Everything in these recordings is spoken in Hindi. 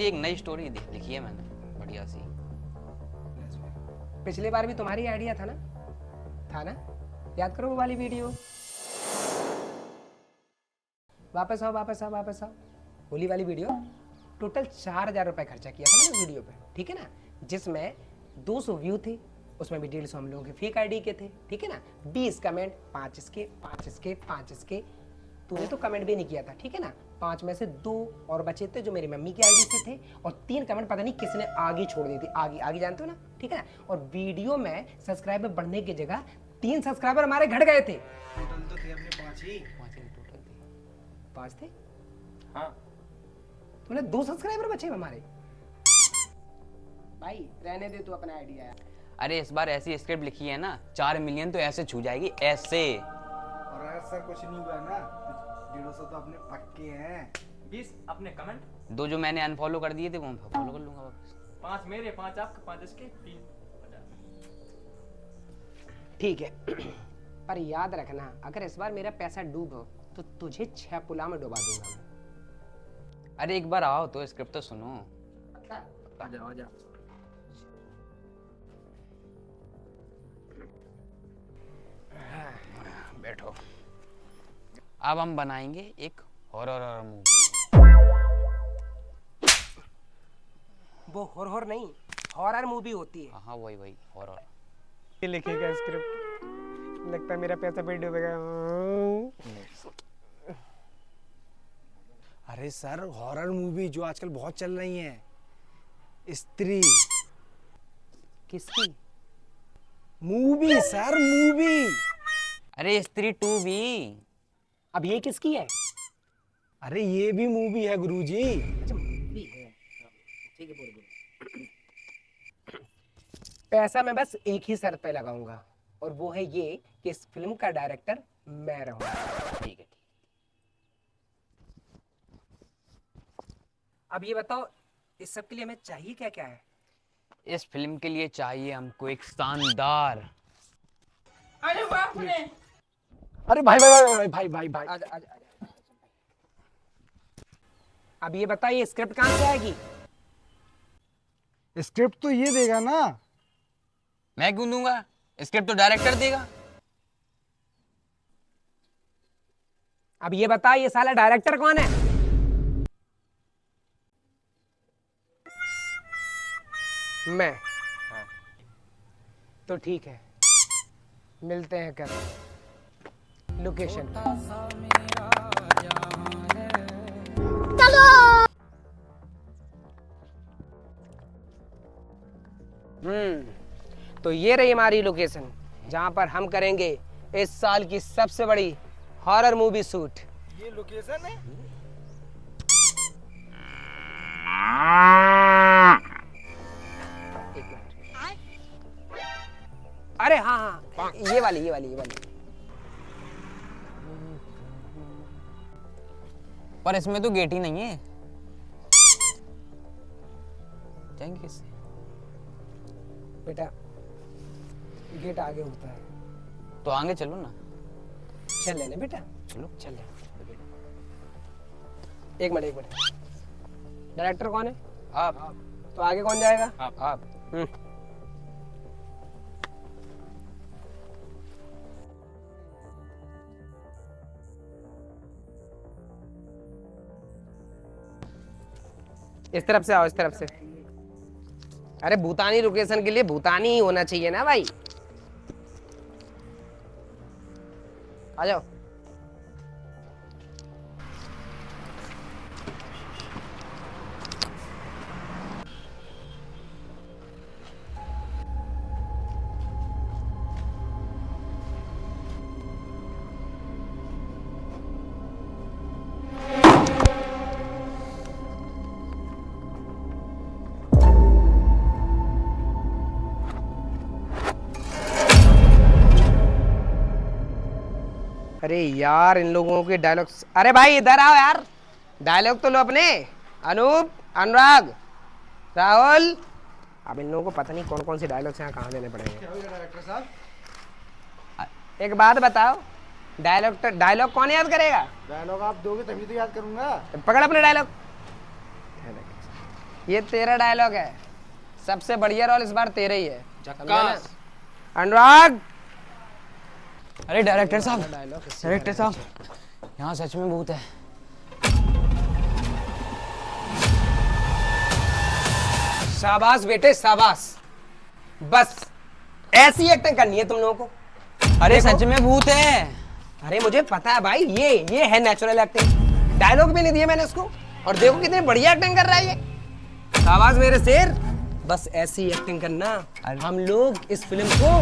एक नई स्टोरी लिखी है मैंने, बढ़िया सी। पिछली बार भी तुम्हारी आइडिया था ना? याद करो वो वाली वीडियो। वापस आओ। होली वाली वीडियो। टोटल 4,000 रुपए खर्चा किया था मैंने वीडियो पे, ठीक है ना? जिसमें 200 व्यू थे, उसमें भी 150 हम लोगों के फेक आईडी के थे, ठीक है ना? 20 कमेंट, 5 इसके। तूने तो कमेंट भी नहीं किया था, ठीक है ना? 5 में से 2 और बचे थे जो मेरी मम्मी की आईडी से थे, और 3 कमेंट पता नहीं किसने आगे छोड़ दी थी। आगे जानते हो ना, ठीक है ना? और वीडियो में सब्सक्राइबर बढ़ने की जगह 3 सब्सक्राइबर हमारे घट गए थे। टोटल तो थे अपने 5 ही। 5 थे? हाँ। तुमने 2 सब्सक्राइबर बचे हमारे। भाई रहने दे तू अपना आइडिया। अरे इस बार ऐसी स्क्रिप्ट लिखी है ना, 4 मिलियन तो ऐसे छू जाएगी, ऐसे। और अगर सर कुछ नहीं हुआ ना, 150 तो अपने पक्के हैं। 20 अपने कमेंट, 2 जो मैंने अनफॉलो कर दिए थे वो मैं फॉलो कर लूंगा वापस। 5 मेरे, 5 आपके, 5 इसके, 3 ठीक है। पर याद रखना, अगर इस बार मेरा पैसा डूबो तो तुझे 6 पुला में डुबा दूंगा मैं। अरे एक बार आओ तो स्क्रिप्ट तो सुनो। आ जाओ। बैठो। अब हम बनाएंगे एक हॉरर मूवी। वो हॉरर नहीं, हॉरर मूवी होती है। हाँ वही हॉरर। ये लिखेगा स्क्रिप्ट, लगता है मेरा पैसा भी डूबेगा। अरे सर, हॉरर मूवी जो आजकल बहुत चल रही है, स्त्री किसकी मूवी? Sir movie. अरे स्त्री 2 भी। अब ये किसकी है? अरे ये भी मूवी है गुरुजी। अच्छा मूवी है, ठीक है। बोल। पैसा मैं बस एक ही शर्त पे लगाऊंगा, और वो है ये कि इस फिल्म का डायरेक्टर मैं रहूंगा। ठीक है। अब ये बताओ, इस सब के लिए हमें चाहिए क्या क्या है? इस फिल्म के लिए चाहिए हमको एक शानदार। अरे बाप रे। अरे भाई। आजा। अब ये बताइए स्क्रिप्ट कहाँ से आएगी? स्क्रिप्ट तो ये देगा ना। मैं क्यों दूंगा? स्क्रिप्ट तो डायरेक्टर देगा। अब ये बता, ये साला डायरेक्टर कौन है? मैं। तो ठीक है, मिलते हैं कल लोकेशन। तो ये रही हमारी लोकेशन, जहां पर हम करेंगे इस साल की सबसे बड़ी हॉरर मूवी शूट। ये लोकेशन है। एक मिनट। अरे हाँ, ये वाली। पर इसमें तो गेट ही नहीं है। जाएंगे किससे? बेटा गेट आगे होता है, तो आगे चलो ना। चल ले बेटा, चलो। चल ले। एक मिनट। डायरेक्टर कौन है? आप। तो आगे कौन जाएगा? आप। इस तरफ से आओ, इस तरफ से। अरे भूतानी लोकेशन के लिए भूतानी ही होना चाहिए ना भाई। आ जाओ। अरे यार इन लोगों के डायलॉग। अरे भाई इधर आओ यार, डायलॉग तो लो अपने। अनूप, अनुराग, राहुल। अब इन लोगों को पता नहीं कौन कौन से डायलॉग्स यहाँ कहाँ देने पड़ेंगे। डायरेक्टर साहब, एक बात बताओ, डायलॉग कौन याद करेगा? डायलॉग आप दोगे तभी तो याद करूंगा। पकड़ अपने डायलॉग। ये तेरा डायलॉग है, सबसे बढ़िया रोल इस बार तेरा ही है, समझा ना? अनुराग, अरे डायरेक्टर साहब, डायलॉग डायरेक्टर साहब, यहाँ सच में भूत है। शाबाश बेटे शाबाश, बस ऐसी एक्टिंग करनी है तुम लोगों को। अरे देखो। सच में भूत है। अरे मुझे पता है भाई, ये है नेचुरल एक्टिंग। डायलॉग भी नहीं दिए मैंने इसको, और देखो कितनी बढ़िया एक्टिंग कर रहा है ये। शाबाश मेरे शेर, बस ऐसी एक्टिंग करना, हम लोग इस फिल्म को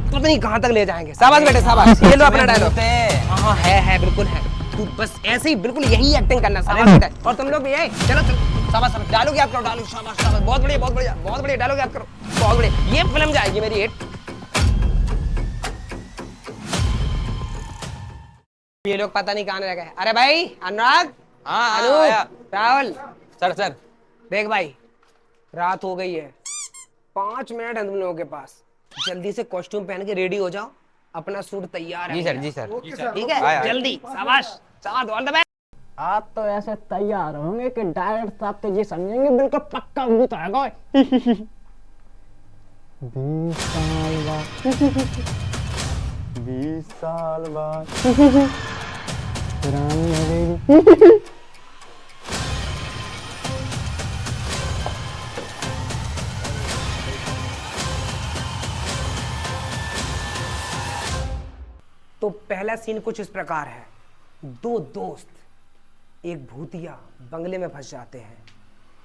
पता नहीं कहां तक ले जाएंगे। शाबाश बेटे शाबाश, ये लो अपना डायलॉग। हाँ है बिल्कुल है, तू बस ऐसे ही बिल्कुल यही एक्टिंग करना। शाबाश बेटा, और तुम लोग भी है, चलो चलो शाबाश शाबाश, डायलॉग याद करो, डायलॉग शाबाश शाबाश, बहुत बढ़िया बहुत बढ़िया बहुत बढ़िया, डायलॉग याद करो, बहुत बढ़िया। ये फिल्म जाएगी मेरी हिट। ये लोग पता नहीं कहां रह गए। अरे भाई अनुराग, हाँ अनु, आया। राहुल, सर सर, देख भाई रात हो गई है, 5 मिनट है तुम लोगों के पास, जल्दी से कॉस्ट्यूम पहन के रेडी हो जाओ, अपना सूट तैयार है। जी सर जी सर। ठीक है आया। जल्दी, शाबाश शाबाश, ऑल द बेस्ट। आप तो ऐसे तैयार होंगे कि डायरेक्टर साहब तो ये समझेंगे बिल्कुल पक्का भूत है कोई। 20 साल बाद 20 साल बाद पुरानी हवेली। तो पहला सीन कुछ इस प्रकार है। दो दोस्त एक भूतिया बंगले में फंस जाते हैं,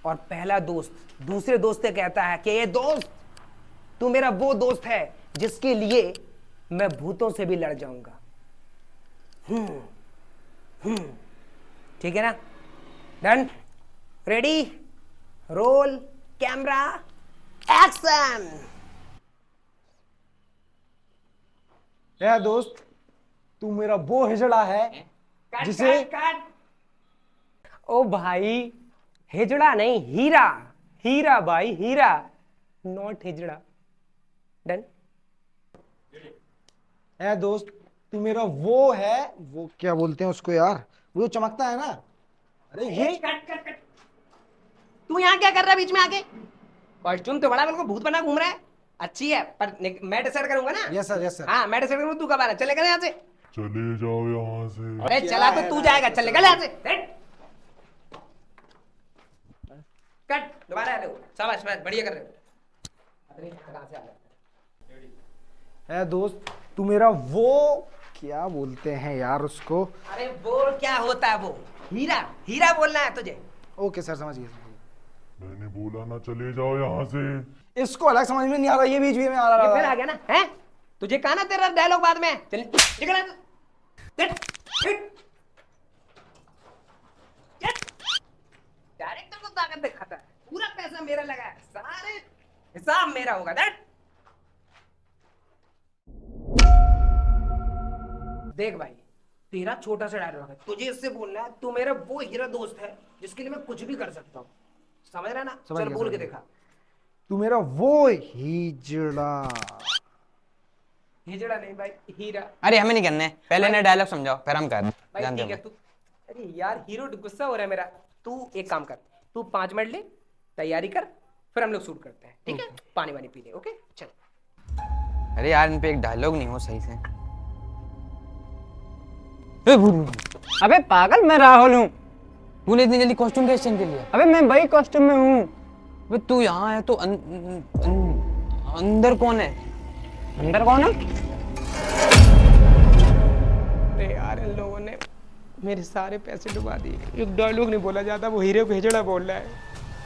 और पहला दोस्त दूसरे दोस्त से कहता है कि ये दोस्त, तू मेरा वो दोस्त है जिसके लिए मैं भूतों से भी लड़ जाऊंगा। ठीक है ना? Done, ready, roll camera, action. ए दोस्त, तू मेरा वो हिजड़ा है जिसे ओ भाई, हिजड़ा नहीं, हीरा, हीरा भाई, हीरा, नॉट हिजड़ा। डन। ए दोस्त, तू मेरा वो है, वो क्या बोलते हैं उसको यार, वो जो चमकता है ना। अरे ये कट। तू यहाँ क्या कर रहा है बीच में आके? कॉस्ट्यूम तो बड़ा बिल्कुल भूत बना घूम रहा है, अच्छी है, पर मैं डिसाइड करूंगा ना। Yes sir yes sir. हाँ मैं डिसाइड करूंगा, तू कब आ रहा है? चलेगा यहाँ से? चले जाओ यहाँ से। अरे चला तो तू जाएगा, चल निकल यहाँ से। कट, दोबारा आ रहे हो, शाबाश शाबाश, बढ़िया कर रहे हो। अरे कहाँ से आ रहा है? ए दोस्त, तू मेरा वो क्या बोलते हैं यार उसको। अरे वो क्या होता है वो? हीरा, हीरा बोलना है तुझे। ओके सर, समझ गया। मैंने बोला ना चले जाओ यहाँ से। इसको अलग समझ में नहीं आ रहा, ये बीच में आ ये रहा फिर आ है। गया ना, हैं? तुझे कहा ना तेरा डायलॉग बाद में। चल निकल यहाँ से। डायरेक्टर को ताकत दिखाता है, पूरा पैसा मेरा लगा है, सारे हिसाब मेरा होगा। देख भाई, तेरा छोटा सा डायलॉग है, तुझे इससे बोलना है तू मेरा वो हीरा दोस्त है जिसके लिए मैं कुछ भी कर सकता हूँ, समझ रहा है ना? समझ चल गया, बोल समझ के गया। देखा। तू मेरा वो हिजड़ा। हिजड़ा नहीं भाई, हीरा। अरे हमें नहीं करना है, पहले ने डायलॉग समझाओ फिर हम कर भाई जानते ठीक है हो। तू, अरे यार हीरो गुस्सा हो रहा है मेरा। तू एक काम कर, तू 5 मिनट ले, तैयारी कर, फिर हम लोग शूट करते हैं, ठीक है? पानी वानी पी ले, ओके चल। अरे यार इन पे एक डायलॉग नहीं हो सही से। अबे पागल, मैं राहुल हूँ। तूने इतनी जल्दी कॉस्ट्यूम का एक्सचेंज कर लिया? अबे मैं वही कॉस्ट्यूम में हूँ। अबे तू यहाँ है तो अंदर कौन है? अंदर कौन है? अरे यार इन लोगों ने मेरे सारे पैसे डुबा दिए। एक डायलॉग नहीं बोला जाता, वो हीरे को हिजड़ा बोल रहा है।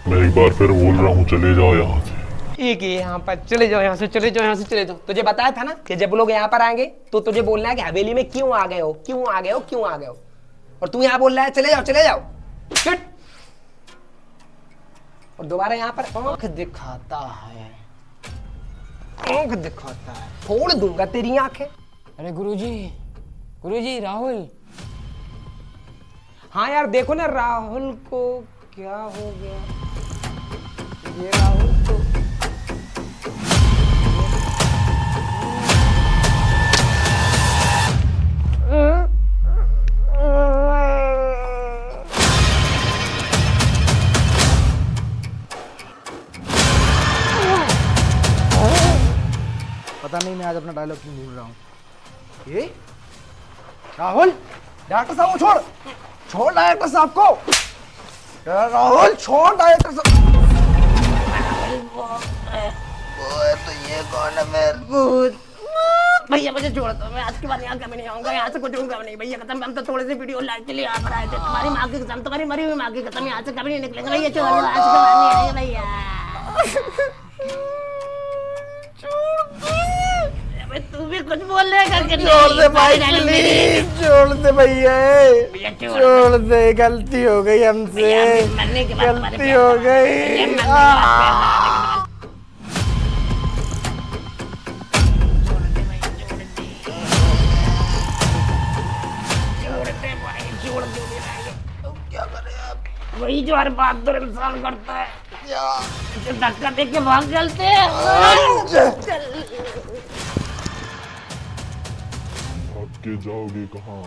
मैं एक बार फिर बोल रहा हूँ चले जाओ यहाँ से। एक ही यहाँ पर, चले जाओ यहाँ से, चले जाओ यहाँ से, चले जाओ। तुझे बताया था ना कि जब लोग यहाँ पर आएंगे तो तुझे बोलना है कि हवेली में क्यों आ गए हो, क्यों आ गए हो, क्यों आ गए हो। और तू यहाँ बोल रहा है चले जाओ चले जाओ। शिट। और दोबारा यहाँ पर आंख दिखाता है, आंख दिखाता है, फोड़ दूंगा तेरी आंखें। अरे गुरुजी राहुल। हाँ यार देखो ना, राहुल को क्या हो गया? ये राहुल तो आज अपना डायलॉग क्यों भूल रहा हूँ। ये राहुल, डॉक्टर साहब को छोड़, छोड़ डायरेक्टर साहब को। राहुल छोड़ डायरेक्टर साहब। तो ये कौन है मेरे भूत? भैया मुझे छोड़ दो, मैं आज के बाद यहाँ कभी नहीं आऊंगा, यहाँ से कुछ होगा नहीं भैया, कसम। हम तो थोड़े से वीडियो लाइक के लिए यहाँ पर आए थे, तुम्हारी माँ की कसम, तुम्हारी मरी हुई माँ की कसम, यहाँ से कभी नहीं निकलेंगे भैया। छोड़ दो, आज के बाद नहीं आएंगे भैया। अबे तू भी कुछ बोल रहे करके छोड़ दे भाई प्लीज, छोड़ दे भैया, छोड़ दे, गलती हो गई हमसे, मरने के बाद गलती हो गई। वही जो हर बहादुर इंसान करता है, जो धक्का दे के भाग चलते हैं। भाग के जाओगे कहाँ?